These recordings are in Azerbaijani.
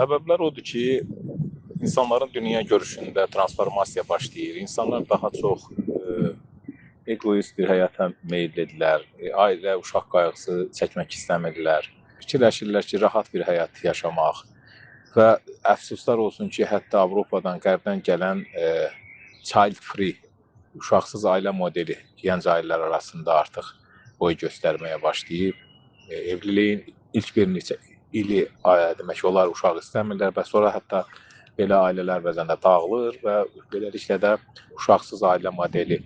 Səbəblər odur ki, insanların dünya görüşündə transformasiya başlayır. İnsanlar daha çox egoist bir həyata meyillidirlər. Ailə, uşaq qayğısı çəkmək istəmirlər. Fikirləşirlər ki, rahat bir həyat yaşamaq və əfsuslar olsun ki, hətta Avropadan, Qərbdən gələn child free, uşaqsız ailə modeli gənc ailələr arasında artıq boy göstərməyə başlayıb. Evliliyin ilk bir neçə ili demək olar uşaq istəmirlər və sonra hətta belə ailələr bəzən də dağılır və beləliklə də uşaqsız ailə modeli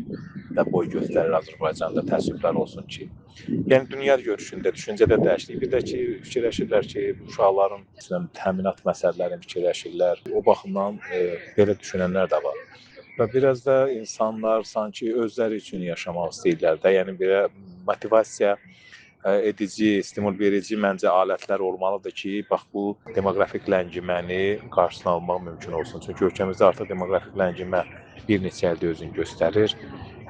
də boy göstərir Azərbaycanda. Təəssüflər olsun ki, yəni dünya görüşündə, düşüncədə dəyişiklik. Bir də ki, fikirləşirlər ki, uşaqların təminat məsələlərini fikirləşirlər. O baxımdan belə düşünənlər də var. Və biraz da insanlar sanki özləri üçün yaşamaq istəyirlər də, yəni belə motivasiya edici, stimul verici məncə alətlər olmalıdır ki, bax bu demoqrafik ləngiməni qarşısını almaq mümkün olsun. Çünki ölkəmizdə artıq demoqrafik längimə bir neçə ildir özünü göstərir.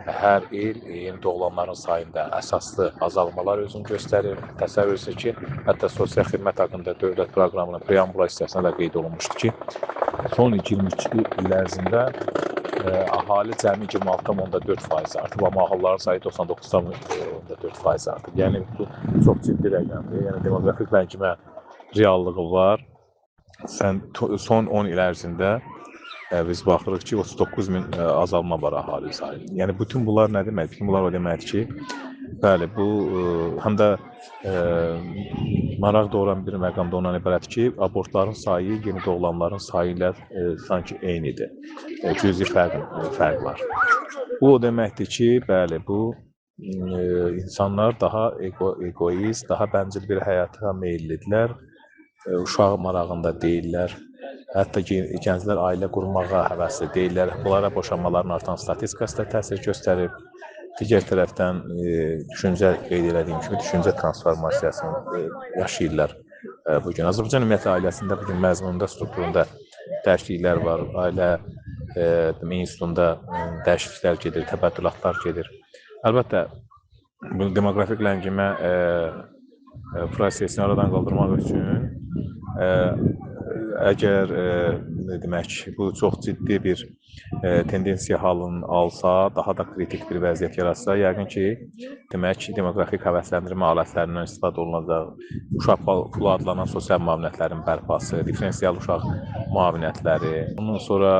Hər il yeni doğulanların sayında əsaslı azalmalar özünü göstərir. Təsəvvür etsin ki, hətta sosial xidmət haqqında dövlət proqramının preambula hissəsində də qeyd olunmuşdu ki, son 22 il ərzində əhali cəmi 26,4% artıb, amma ahılların sayı 99,4% artıb. Yəni bu çox ciddi rəqəmdir. Yəni demoqrafik ləngimə reallığı var. Son 10 il ərzində biz baxırıq ki, 39 min azalma var əhali sayında. Yəni bütün bunlar nə deməkdir? Bütün bunlar o deməkdir ki, bəli, bu həm də maraq doğuran bir məqam da ondan ibarətdir ki, abortların sayı yeni doğulanların sayı ilə sanki eynidir. Cüzi fərq var. Bu o deməkdir ki, bəli, bu insanlar daha egoist, daha bəncil bir həyata meyillidirlər. Uşaq marağında deyirlər. Hətta gənclər ailə qurmağa həvəsli deyirlər. Bunlara boşanmaların artan statistikası da təsir göstərib. Digər tərəfdən düşüncə qeyd etdiyim kimi düşüncə transformasiyasını yaşayırlar bugün. Azərbaycan ümumiyyətlə ailəsində bugün məzmununda, strukturunda dəyişikliklər var. Ailə institutunda dəyişikliklər gedir, təbəddülatlar gedir. Əlbəttə, bu demoqrafik ləngimə prosesini aradan qaldırmaq üçün əgər demək, bu çox ciddi bir tendensiya halını alsa, daha da kritik bir vəziyyət yaratsa, yəqin ki, demək, demoqrafik həvəsləndirmə alətlərindən istifadə olunacaq, uşaq pulu adlanan sosial müavinətlərin bərpası, diferensial uşaq müavinətləri, ondan sonra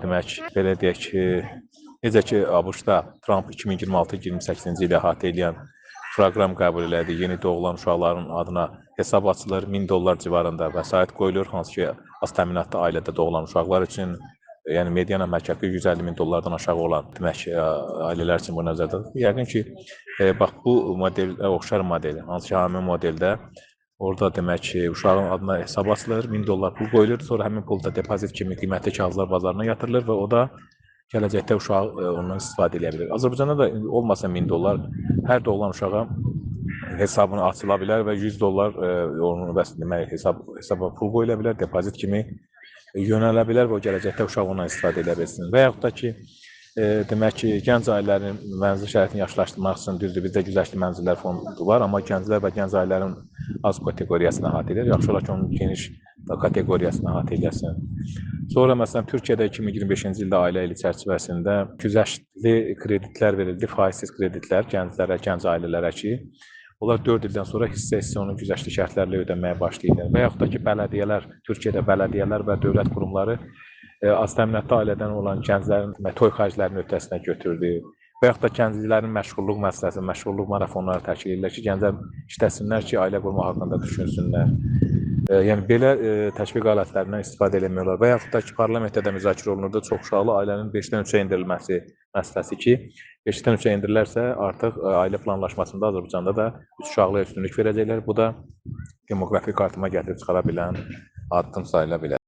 demək, belə deyək ki, necə ki, ABŞ-da Trump 2026-28-ci ili əhatə edən proqram qəbul elədi. Yeni doğulan uşaqların adına hesab açılır, $1000 civarında vəsait qoyulur, hansı ki, az təminatlı ailədə doğulan uşaqlar üçün, yəni mediana mərkəbi $150.000-dan aşağı olan demək, ailələr üçün bu nəzərdə tutulur. Yəqin ki, bax bu model oxşar model, hansı ki, həmin modeldə orada demək ki, uşağın adına hesab açılır, $1000 pul qoyulur, sonra həmin pul da depozit kimi qiymətli kağızlar bazarına yatırılır və o da gələcəkdə uşaq ondan istifadə edə bilir. Azərbaycanda da olmasa $1000 hər doğulan uşağa hesabını açıla bilər və $100 onun demək, hesaba pul qoyula bilər, depozit kimi yönələ bilər və o gələcəkdə uşaq ondan istifadə edə bilsin. Və yaxud da ki, demək ki, gənc ailələrin mənzil şəraitini yaxşılaşdırmaq üçün düzdür, bizdə güzəştli mənzillər fondu var, amma gənclər və gənc ailələrin az kateqoriyasını əhatə edir. Yaxşı olar ki, onun geniş kateqoriyasını əhatə edəsin. Sonra, məsələn, Türkiyədə 2025-ci ildə ailə ili çərçivəsində güzəştli kreditlər verildi, faizsiz kreditlər gənclərə, gənc ailələrə ki, onlar 4 ildən sonra hissə-hissə onun güzəştli şərtlərlə ödəməyə başlayırlar. Və yaxud da ki, bələdiyyələr, Türkiyədə bələdiyyələr və dövlət qurumları az təminatlı ailədən olan gənclərin toy xərclərinin öhdəsinə götürdü. Və yaxud da gənclərin məşğulluq məsələsi, məşğulluq marafonları təşkil edirlər ki, gənclər işləsinlər ki, ailə qurmaq haqqında düşünsünlər. Yəni belə təşviq alətlərindən istifadə eləmək olar. Və yaxud da ki, parlamentdə də müzakirə olunurdu, çoxuşaqlı ailənin 5-dən 3-ə endirilməsi məsələsi ki, 5-dən 3-ə endirilərsə, artıq ailə planlaşmasında Azərbaycanda da 3 uşaqlıya üstünlük verəcəklər. Bu da demoqrafik artıma gətirib çıxara bilən addım sayıla bilər.